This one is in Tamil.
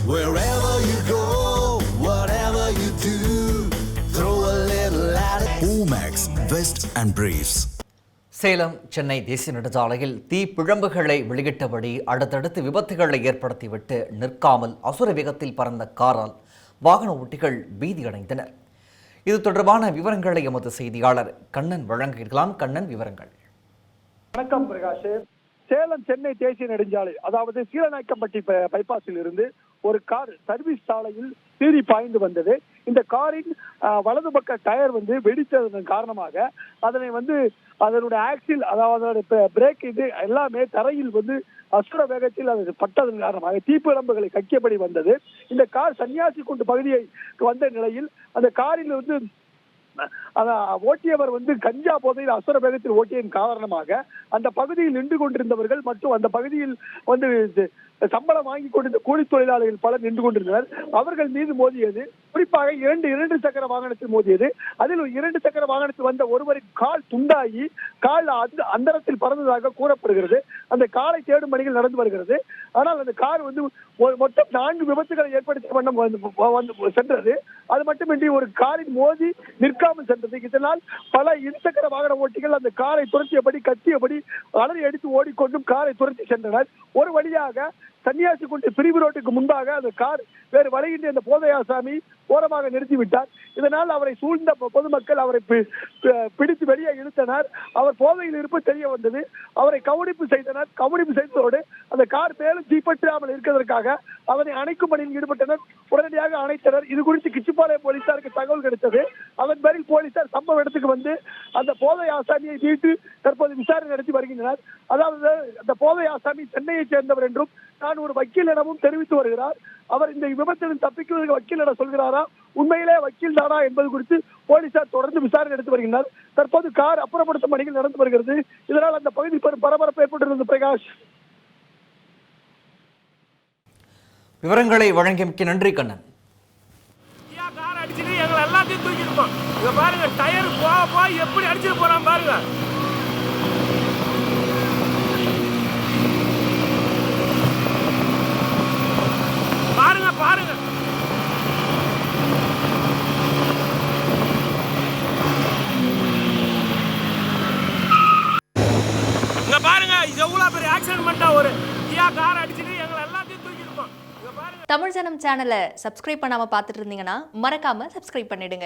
Wherever you go, whatever you do, throw a little at it. Omax, Vest and Briefs. Salem Chennai தேசிய நெடுஞ்சாலையில் தீப்பிழம்புகளை வெளியிட்டபடி அடுத்தடுத்து விபத்துகளை ஏற்படுத்திவிட்டு நிற்காமல் அசுர வேகத்தில் பறந்த காரால் வாகன ஓட்டிகள் பீதியடைந்தனர். இது தொடர்பான விவரங்களை எமது செய்தியாளர் கண்ணன் வழங்க இருக்கலாம். கண்ணன், விவரங்கள். வணக்கம் பிரகாஷ். சேலம் சென்னை தேசிய நெடுஞ்சாலை, அதாவது சீலநாயக்கம்பட்டி பைபாஸில் இருந்து ஒரு கார் சர்வீஸ் சாலையில் சீறி பாய்ந்து வந்தது. இந்த காரின் வலது பக்க டயர் வெடித்ததன் காரணமாக அதனுடைய ஆக்சில், அதாவது பிரேக், இது எல்லாமே தரையில் அசுர வேகத்தில் அது பட்டதன் காரணமாக தீப்பிழம்புகளை கக்கியபடி வந்தது. இந்த கார் சன்னியாசி குண்டு பகுதியை வந்த நிலையில் அந்த காரில் ஓட்டியவர் கஞ்சா போதையில் அசுர வேகத்தில் ஓட்டியதன் காரணமாக அந்த பகுதியில் நின்று கொண்டிருந்தவர்கள் மற்றும் அந்த பகுதியில் சம்பளம் வாங்கி கொண்டிருந்த கூலி தொழிலாளர்கள் பலர் நின்று கொண்டிருந்தனர். அவர்கள் மீது மோதியது. குறிப்பாக இரண்டு சக்கர வாகனத்தில் மோதியது. அதில் இரண்டு சக்கர வாகனத்தில் வந்த ஒருவரின் கால் துண்டாகி கால் அந்தரத்தில் பறந்ததாக கூறப்படுகிறது. அந்த காலை தேடும் பணிகள் நடந்து வருகிறது. ஆனால் அந்த கார் மொத்தம் 4 விபத்துகளை ஏற்படுத்திய வண்ணம் சென்றது. அது மட்டுமின்றி ஒரு காரின் மோதி நிற்காமல் சென்றது. இதனால் பல இருசக்கர வாகன ஓட்டிகள் அந்த காரை துரத்தியபடி கத்தியபடி அலறி அடித்து ஓடிக்கொண்டும் காரை துரத்தி சென்றனர். ஒரு வழியாக சன்னியாசி குண்டு பிரிவு ரோட்டுக்கு முன்பாக அந்த கார் வேறு வழியின்றி அந்த போதையாசாமி ஓரமாக நிறுத்திவிட்டார். இதனால் அவரை சூழ்ந்த பொதுமக்கள் அவரை பிடித்து வெளியே இழுத்தனர். அவர் போதையில் இருப்பு தெரிய வந்தது. அவரை கவனிப்பு செய்தனர். கவனிப்பு செய்ததோடு அந்த கார் மேலும் தீப்பற்றாமல் இருக்கிறதற்காக அவரை அணைக்கும் பணியில் ஈடுபட்டனர். உடனடியாக அணைத்தனர். இது குறித்து கிச்சிப்பாளையம் போலீசாருக்கு தகவல் கிடைத்தது. அதன் பேரில் போலீசார் சம்பவ இடத்துக்கு அந்த போதை ஆசாமியை மீட்டு தற்போது விசாரணை நடத்தி வருகின்றனர். அதாவது அந்த போதை ஆசாமி சென்னையை சேர்ந்தவர் என்றும் நான் ஒரு வக்கீல் எனவும் தெரிவித்து வருகிறார். அவர் இந்த விபத்தில் தப்பிக்குவதற்கு வக்கீல் என சொல்கிறாரா, உண்மையிலே வக்கீல் தானா என்பது குறித்து போலீசார் தொடர்ந்து விசாரணை நடத்தி வருகின்றனர். தற்போது கார் அப்புறப்படுத்தும் பணிகள் நடந்து வருகிறது. இதனால் அந்த பகுதி பரபரப்பு ஏற்பட்டிருந்தது. பிரகாஷ், விவரங்களை வழங்கியமைக்கு நன்றி கண்ணன். கார் அடிச்சுட்டு எங்களை எல்லாத்தையும் தூக்கிருப்போம். இங்க பாருங்க, டயர் போய் எப்படி அடிச்சுட்டு போறான் பாருங்க. பாருங்க பாருங்க, இங்க பாருங்க, எவ்வளவு பெரிய ஆக்சிடென்ட் பண்ணிட்டா ஒரு கார் அடிச்சுட்டு எங்களை எல்லாத்தையும் தூக்கிருப்போம். தமிழ் ஜனம் சேனலை சப்ஸ்கிரைப் பண்ணாம பார்த்துட்டு இருந்தீங்கன்னா மறக்காம சப்ஸ்கிரைப் பண்ணிடுங்க.